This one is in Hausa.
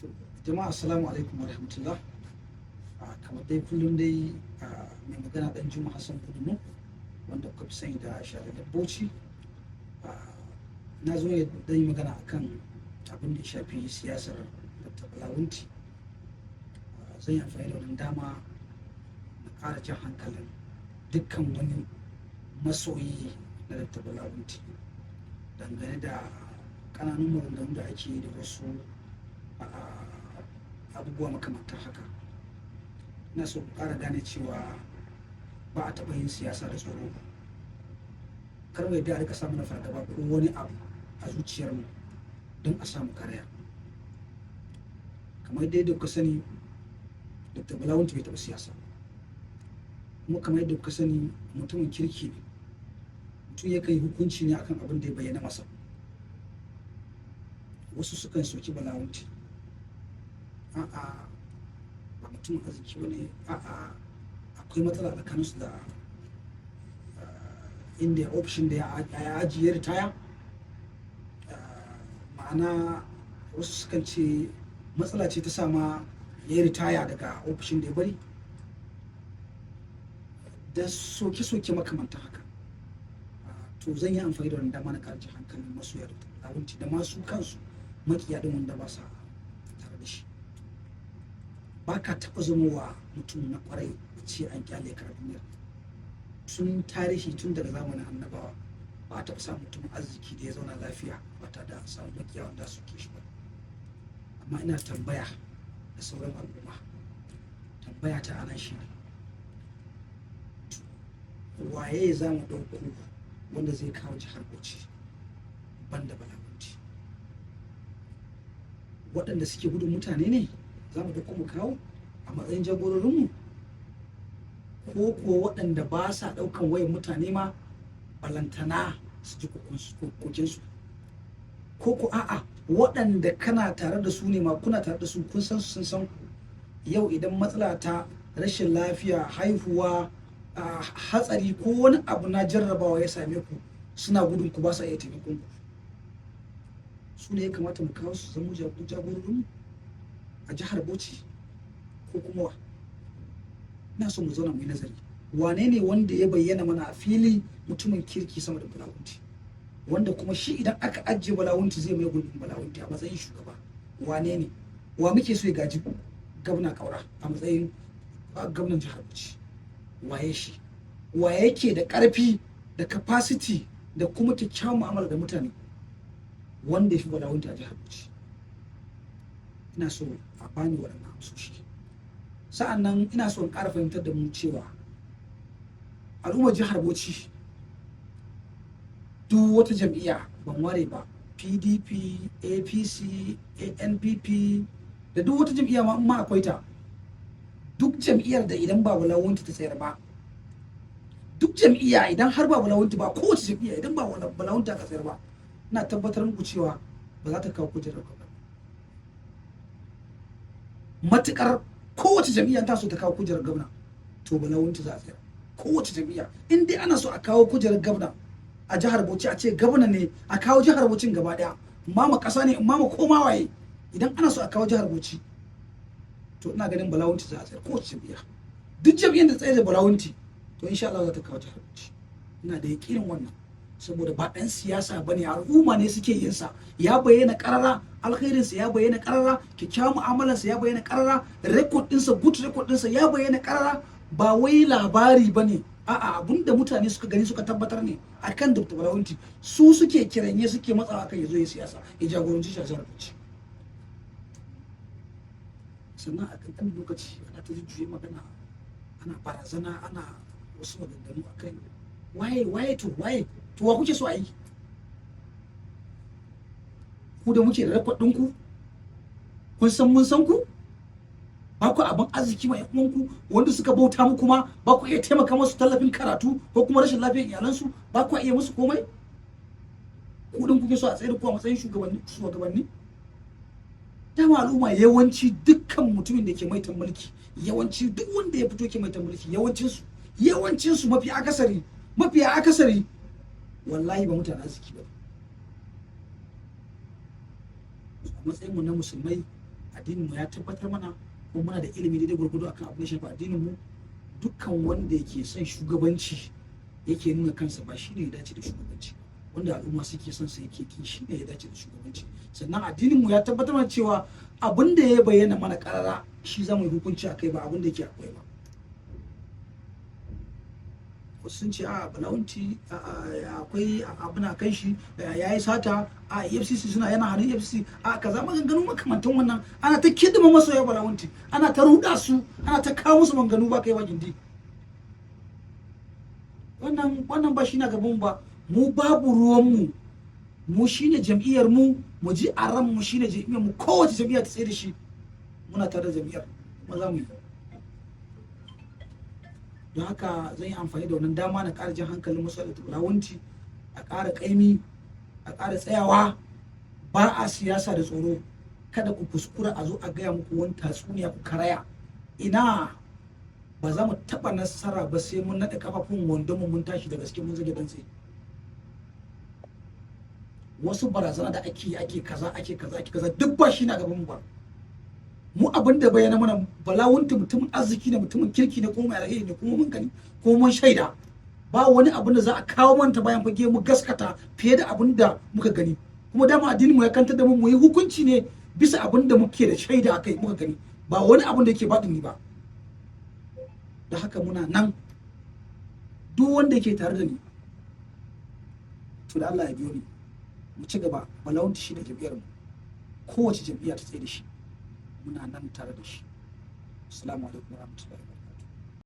To, jama'a assalamu alaikum wa rahmatullah. Kamar dai kullum dai mai magana dan Juma Hassan Kudumu wanda kuka fi sani da Share Dabboci. Na zo ya dan yi magana akan abin da ya shafi siyasar Dr. Bala Wunti. Zan yi amfani da wannan dama na ƙara jan hankalin dukkan wani masoyi na Dr. Bala Wunti dangane da ƙananun maganganun da ake yi da wasu abubuwa makamantar haka. Ina so ku ƙara gane cewa ba a taɓa yin siyasa da tsoro. Kar mu yadda a rika samu na fargaba ko wani abu a zuciyarmu don a samu karaya. Kamar yadda kuka sani, Dr. Bala Wunti bai taɓa siyasa, kuma kamar yadda kuka sani mutumin kirki ne. Mutum yakan yi hukunci ne akan abin da ya bayyana masa. Wasu sukan soki Bala Wunti, a'a ba mutum arziki ba ne, a'a akwai matsala tsakaninsu da inda ofishin da ya ajiye ritaya. Ma'ana wasu sukan ce matsala ce ta sama ya yi ritaya daga ofishin da ya bari, da soke-soke makamantan haka. To zan yi amfani da wani dama na karji hankalin masoya da Wunti da masu kansu makiya din wanda ba sa tare da shi. Ba ka taɓa zamowa mutum na kwarai ce an kyale ka a duniyar. Tun tarihi, tun daga zamanin annabawa, ba a taɓa samun mutum arziki da ya zauna lafiya ba tare da samun makiya wanda suke shi ba. Amma ina tambaya da sauran al'umma, tambaya ta anan shi ne, waye za mu ɗauko wanda zai kawo jihar Bauchi banda Bala Wunti? Waɗanda suke gudun mutane ne za mu ɗauko mu kawo a matsayin jagororinmu, ko kuwa waɗanda ba sa ɗaukan wayan mutane ma balantana su ji kokinsu, ko ku a'a waɗanda kana tare da su ne ma, kuna tare da su, kun san su, sun san ku. Yau idan matsala ta rashin lafiya, haihuwa, hatsari ko wani abu na jarrabawa ya same ku, suna gudun ku, ba sa iya taimakon ku. Su ne ya kamata mu kawo su zama jagororinmu a jihar Bauchi, ko kuma wa? Ina so mu zauna mu yi nazari, wane ne wanda ya bayyana mana a fili mutumin kirki sama da Bala Wunti, wanda kuma shi idan aka ajiye Bala Wunti zai mai gurbin Bala Wunti a matsayin shugaba? Wane ne? Wa muke so ya gaji gwamna Kaura a matsayin gwamnan jihar Bauchi? Waye shi? Wa yake da ƙarfi da capacity da kuma kyakkyawan mu'amala da mutane wanda ya fi Bala Wunti a jihar Bauchi? Ina so a bani waɗannan amsoshi. Sa'an nan ina so in ƙara fahimtar da mu cewa al'ummar jihar Bauchi, duk wata jam'iyya ban ware ba, PDP, APC, ANPP da duk wata jam'iyya ma akwai ta. Duk jam'iyyar da idan ba Bala Wunti ta tsayar ba, duk jam'iyya idan har ba Bala Wunti ba, kowace jam'iyya idan ba Bala Wunti aka tsayar ba, ina tabbatar muku cewa ba za ta kawo kujerar gwamna. Matukar kowace jam'iyya ta so ta kawo kujerar gwamna, to Bala Wunti za a tsayar. Kowace jam'iyya in dai ana so a kawo kujerar gwamna a jihar Bauchi, a ce gwamna ne a kawo jihar Bauchi gaba daya, mama kasa ne, mama koma waye, idan ana so a kawo jihar Bauchi, to ina ganin Bala Wunti za a tsayar. Kowace jam'iyya, duk jam'iyyar da tsaye da Bala Wunti, to insha Allah za ta kawo jihar Bauchi. Ina da yakinin wannan, saboda ba ɗan siyasa bane, al'umma ne suke yin sa. Ya bayyana karara, alkhairin sa ya bayyana karara, kyakkyawan mu'amalar sa ya bayyana karara, record din sa, good record din sa ya bayyana karara. Ba wai labari bane, a'a abinda mutane suka gani suka tabbatar ne akan Dr. Bala Wunti. Su suke kiranye, suke matsawa kan yazo ya siyasa, ya jagoranci jihar Bauchi. Sannan a kankan lokaci ana ta jujjuye magana, ana barazana, ana wasu maganganu akan waye to wa kuke so a yi? Ku da muke da rekod ɗinku, kun san mun san ku, ba ku abin arziki ma yan uwanku wanda suka bauta muku ma ba ku iya taimaka musu tallafin karatu ko kuma rashin lafiyar iyalansu, ba ku iya musu komai? Ku din kuke so a tsaye da ku a matsayin shugabanni? Dama al'umma yawanci dukkan mutumin da ke maitan mulki, yawanci duk wanda ya fito ke maitan mulki, yawancin su mafi akasari wallahi ba mutane arziki ba. A matsayin mu na musulmai, addinin mu ya tabbatar mana ko muna da ilimi daidai gurgudu akan abin da shafi addinin mu. Dukkan wanda yake son shugabanci yake nuna kansa ba shine ya dace da shugabanci, wanda al'umma suke son sa yake ki shine ya dace da shugabanci. Sannan addinin mu ya tabbatar mana cewa abin da ya bayyana mana karara shi zamu yi hukunci akai, ba abin da yake akwai ba. Sun ce a balawunci akwai abin a kan shi ya yi sata a EFCC suna yana hannun EFCC a kaza maganganu makamantan wannan, ana ta kidima masoya balawunci, ana ta ruda su, ana ta kawo musu maganganu ba kai wa gindi. Wannan ba shi na gaban ba, mu babu ruwan mu shine jam'iyyar mu ji a ran mu shine jam'iyyar mu, kowace jam'iyya ta tsaye da shi muna tare da jam'iyyar kuma za mu yi. Don haka zan yi amfani da wannan dama na ƙara jan hankalin masu da balawunci, a ƙara ƙaimi, a ƙara tsayawa, ba a siyasa da tsoro. Kada ku kuskura a zo a gaya muku wani tatsuniya ku karaya, ina ba za mu taɓa nasara ba sai mun naɗe kafafun wandon mu mun tashi da gaske mun zage dantse. Wasu barazana da ake kaza duk ba shi na gaban mu ba. Mu abin da bayyana mana balawunta mutumin arziki ne, mutumin kirki ne, kuma mai alheri ne, kuma mun gani kuma mun shaida. Ba wani abin da za a kawo manta bayan fage mu gaskata fiye da abin da muka gani. Kuma dama addinin mu ya kantar da mu yi hukunci ne bisa abin da muke da shaida akai muka gani, ba wani abin da yake baɗini ba. Da haka muna nan, duk wanda yake tare da ni to da Allah ya biyo ni mu ci gaba. Balawunta shi ne jam'iyyar mu, kowace jam'iyya ta tsaye da shi muna nan tare da shi. Assalamu alaikum warahmatullahi wabarakatuh.